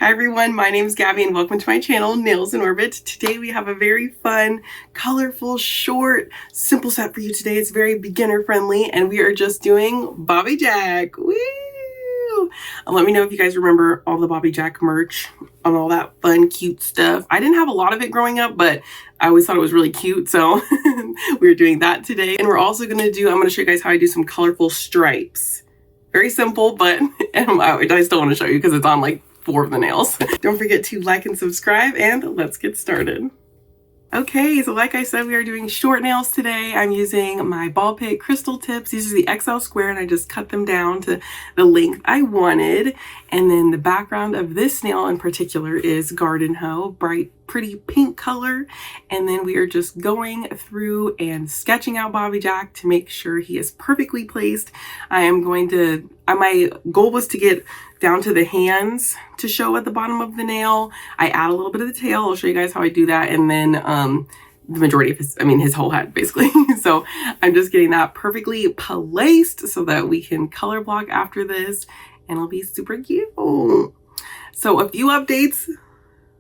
Hi everyone, my name is Gabby and welcome to my channel, Nails in Orbit. Today we have a very fun, colorful, short, simple set for you today. It's very beginner friendly and we are just doing Bobby Jack. Woo! Let me know if you guys remember all the Bobby Jack merch and all that fun, cute stuff. I didn't have a lot of it growing up, but I always thought it was really cute, so we're doing that today. And we're also I'm gonna show you guys how I do some colorful stripes. Very simple, but I still want to show you because it's on like 4 of the nails. Don't forget to like and subscribe, and let's get started. Okay, so like I said, we are doing short nails today. I'm using my Ballpit crystal tips. These are the XL square, and I just cut them down to the length I wanted. And then the background of this nail in particular is Garden Hoe, bright, pretty pink color. And then we are just going through and sketching out Bobby Jack to make sure he is perfectly placed. My goal was to get down to the hands to show at the bottom of the nail. I add a little bit of the tail. I'll show you guys how I do that. And then the majority of his whole head basically. So I'm just getting that perfectly placed so that we can color block after this and it'll be super cute. So a few updates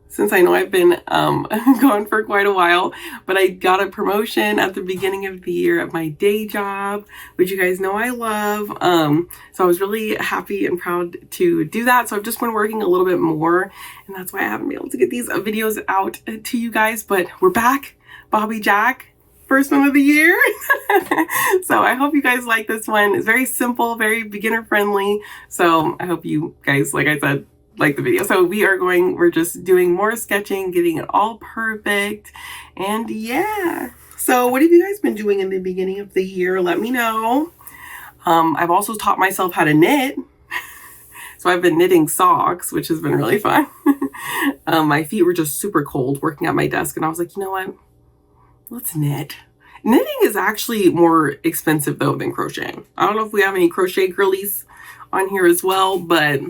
since I know I've been gone for quite a while, but I got a promotion at the beginning of the year at my day job, which you guys know I love. So I was really happy and proud to do that. So I've just been working a little bit more, and that's why I haven't been able to get these videos out to you guys, but we're back. Bobby Jack, first one of the year. So I hope you guys like this one. It's very simple, very beginner friendly. So I hope you guys, like I said, like the video. So we're just doing more sketching, getting it all perfect. And yeah. So what have you guys been doing in the beginning of the year? Let me know. I've also taught myself how to knit. So I've been knitting socks, which has been really fun. My feet were just super cold working at my desk, and I was like, you know what? Let's knit. Knitting is actually more expensive though than crocheting. I don't know if we have any crochet girlies on here as well, but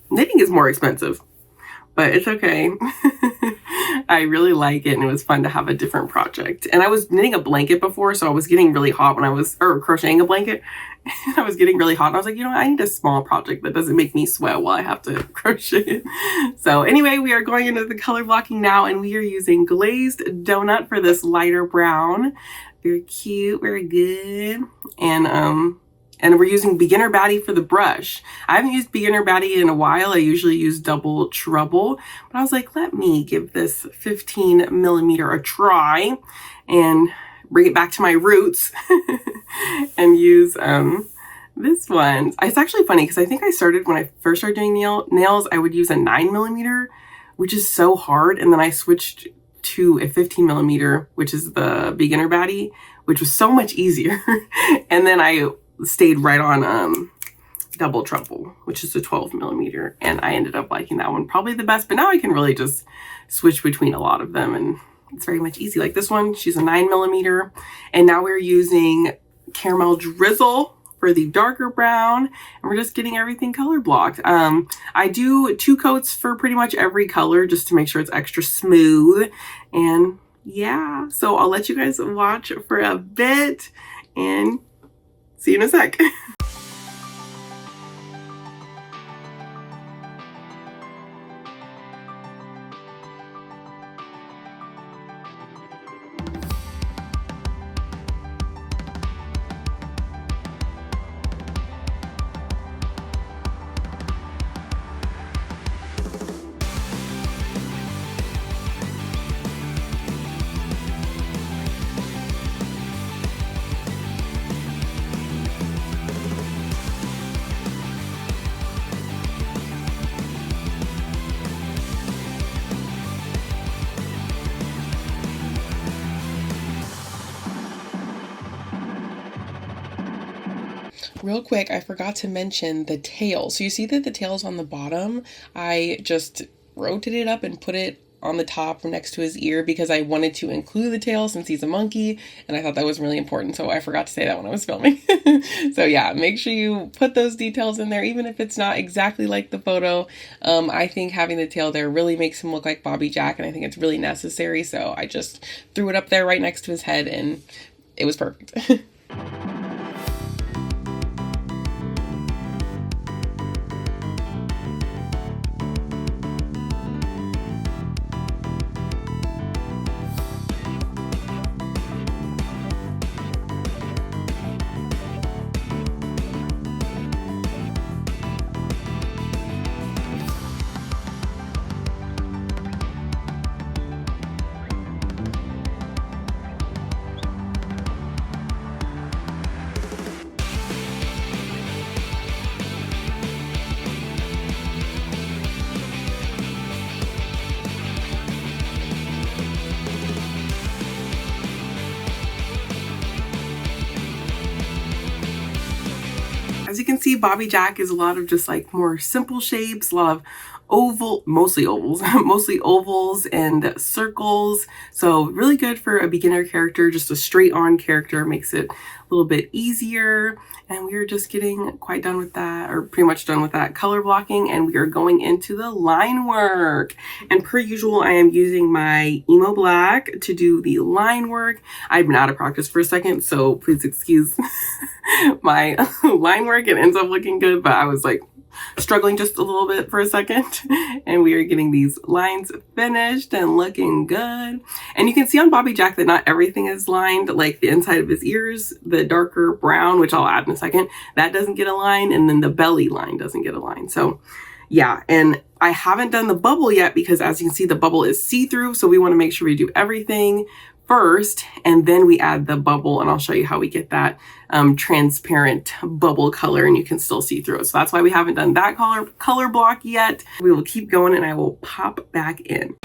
knitting is more expensive, but it's okay. I really like it, and it was fun to have a different project. And I was knitting a blanket before, so I was getting really hot or crocheting a blanket. I was getting really hot, and I was like, you know what? I need a small project that doesn't make me sweat while I have to crochet it. So anyway, we are going into the color blocking now, and we are using Glazed Donut for this lighter brown. Very cute, very good. And we're using Beginner Batty for the brush. I haven't used Beginner Batty in a while. I usually use Double Trouble, but I was like, let me give this 15mm a try and bring it back to my roots and use this one. It's actually funny because I think when I first started doing nails, I would use a 9mm, which is so hard. And then I switched to a 15mm, which is the Beginner Batty, which was so much easier. And then I stayed right on Double Trouble, which is a 12mm, and I ended up liking that one probably the best. But now I can really just switch between a lot of them, and it's very much easy. Like this one, she's a 9mm, and now we're using Caramel Drizzle for the darker brown, and we're just getting everything color blocked. I do 2 coats for pretty much every color just to make sure it's extra smooth. And yeah, so I'll let you guys watch for a bit and see you in a sec. Real quick, I forgot to mention the tail. So you see that the tail is on the bottom. I just rotated it up and put it on the top next to his ear because I wanted to include the tail since he's a monkey, and I thought that was really important, so I forgot to say that when I was filming. So yeah, make sure you put those details in there, even if it's not exactly like the photo. I think having the tail there really makes him look like Bobby Jack, and I think it's really necessary, so I just threw it up there right next to his head, and it was perfect. can see, Bobby Jack is a lot of just like more simple shapes, a lot of mostly ovals and circles. So really good for a beginner character, just a straight on character, makes it a little bit easier. And we are just getting quite done with that, or pretty much done with that color blocking, and we are going into the line work. And per usual, I am using my Emo Black to do the line work. I've been out of practice for a second, so please excuse my line work. It ends up looking good, but I was like struggling just a little bit for a second, and we are getting these lines finished and looking good. And you can see on Bobby Jack that not everything is lined, like the inside of his ears, the darker brown, which I'll add in a second, that doesn't get a line, and then the belly line doesn't get a line. So yeah, and I haven't done the bubble yet because, as you can see, the bubble is see-through, so we want to make sure we do everything first and then we add the bubble, and I'll show you how we get that transparent bubble color and you can still see through it. So that's why we haven't done that color block yet. We will keep going and I will pop back in.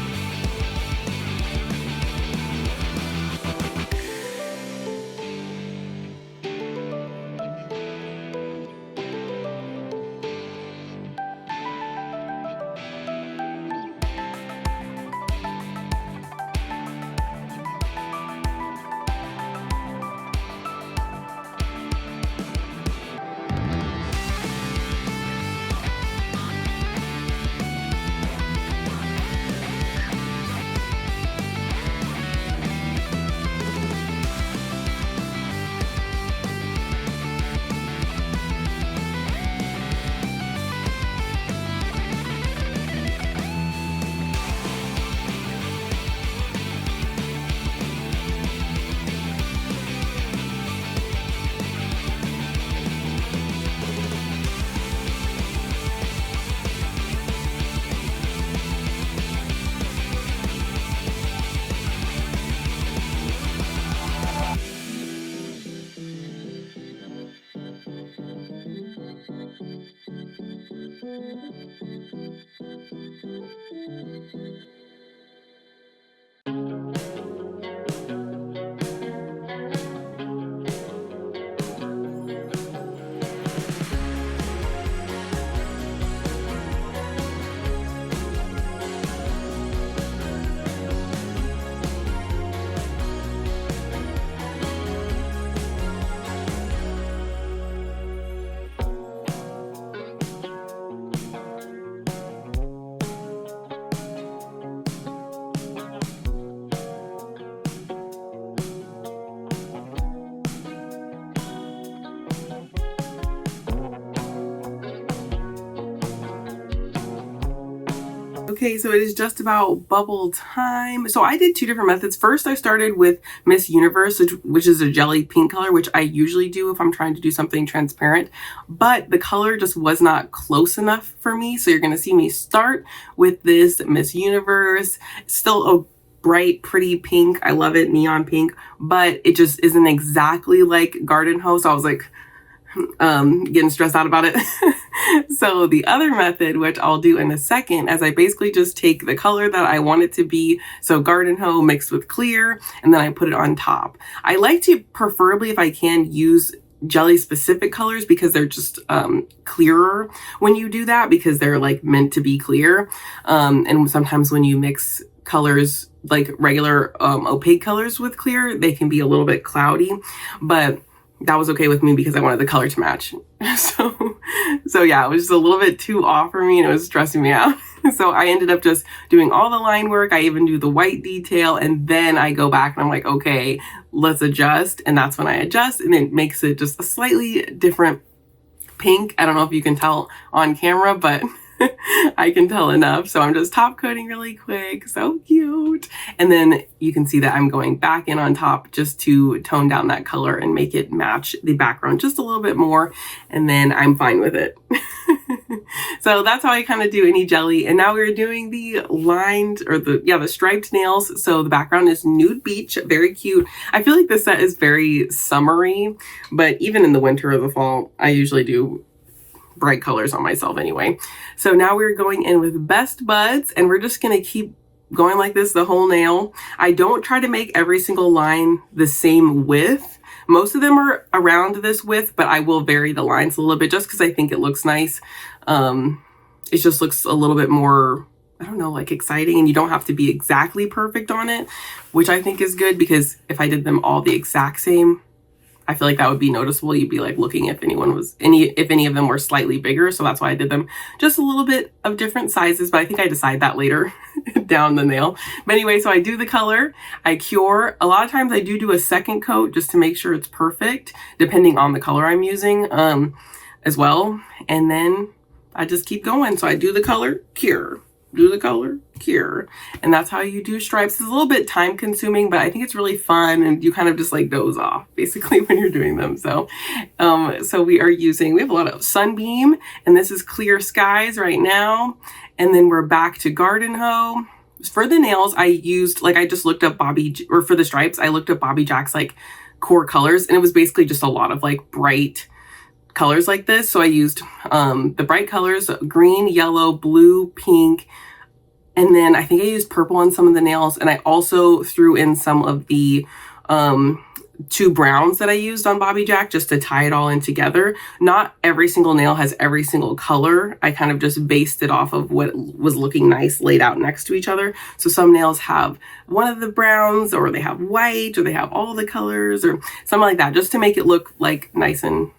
Okay, so it is just about bubble time. So I did two different methods. First, I started with Miss Universe, which is a jelly pink color, which I usually do if I'm trying to do something transparent, but the color just was not close enough for me. So you're gonna see me start with this Miss Universe, still a bright, pretty pink. I love it, neon pink, but it just isn't exactly like Garden Hose. So I was like, getting stressed out about it. So the other method, which I'll do in a second, as I basically just take the color that I want it to be, so Garden Hoe mixed with clear, and then I put it on top. I like to, preferably if I can, use jelly specific colors because they're just clearer when you do that, because they're like meant to be clear. And sometimes when you mix colors like regular opaque colors with clear, they can be a little bit cloudy, but that was okay with me because I wanted the color to match. So yeah, it was just a little bit too off for me and it was stressing me out. So I ended up just doing all the line work. I even do the white detail, and then I go back and I'm like, okay, let's adjust. And that's when I adjust, and it makes it just a slightly different pink. I don't know if you can tell on camera, but I can tell enough. So I'm just top coating really quick. So cute. And then you can see that I'm going back in on top just to tone down that color and make it match the background just a little bit more. And then I'm fine with it. So that's how I kind of do any jelly. And now we're doing the lined, or the striped nails. So the background is Nude Beach, very cute. I feel like this set is very summery, but even in the winter or the fall, I usually do bright colors on myself anyway. So now we're going in with Best Buds, and we're just gonna keep going like this the whole nail. I don't try to make every single line the same width, Most of them are around this width, but I will vary the lines a little bit just because I think it looks nice. It just looks a little bit more, I don't know, like exciting, and you don't have to be exactly perfect on it, which I think is good, because if I did them all the exact same, I feel like that would be noticeable. You'd be like looking if any of them were slightly bigger. So that's why I did them just a little bit of different sizes, but I think I decide that later down the nail. But anyway, so I do the color, I cure. A lot of times I do a second coat just to make sure it's perfect, depending on the color I'm using as well. And then I just keep going. So I do the color, cure, do the color, cure. And that's how you do stripes. It's a little bit time consuming, but I think it's really fun, and you kind of just like doze off basically when you're doing them. So we have a lot of Sunbeam, and this is Clear Skies right now. And then we're back to Garden Hoe. For the nails, I used, like, I just looked up for the stripes, I looked up Bobby Jack's like core colors, and it was basically just a lot of like bright colors like this. So I used the bright colors, green, yellow, blue, pink, and then I think I used purple on some of the nails, and I also threw in some of the 2 browns that I used on Bobby Jack just to tie it all in together. Not every single nail has every single color. I kind of just based it off of what was looking nice laid out next to each other. So some nails have one of the browns, or they have white, or they have all the colors, or something like that, just to make it look like nice and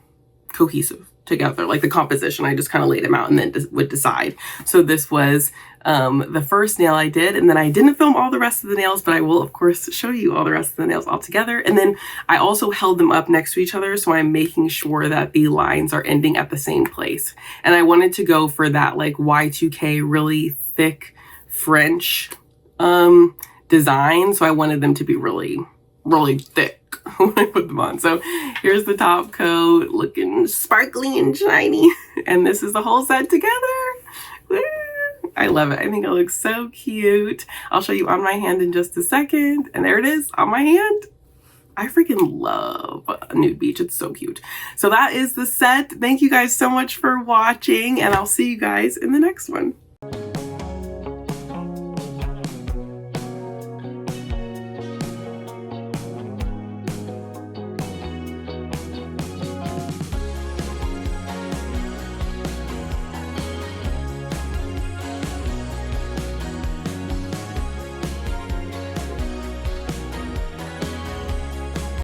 cohesive together, like the composition. I just kind of laid them out and then would decide. So this was the first nail I did, and then I didn't film all the rest of the nails, but I will of course show you all the rest of the nails all together. And then I also held them up next to each other, so I'm making sure that the lines are ending at the same place. And I wanted to go for that like Y2k really thick French design, so I wanted them to be really thick when I put them on. So here's the top coat, looking sparkly and shiny, and this is the whole set together. Woo! I love it. I think it looks so cute. I'll show you on my hand in just a second, and there it is on my hand. I freaking love Nude Beach. It's so cute. So that is the set. Thank you guys so much for watching, and I'll see you guys in the next one.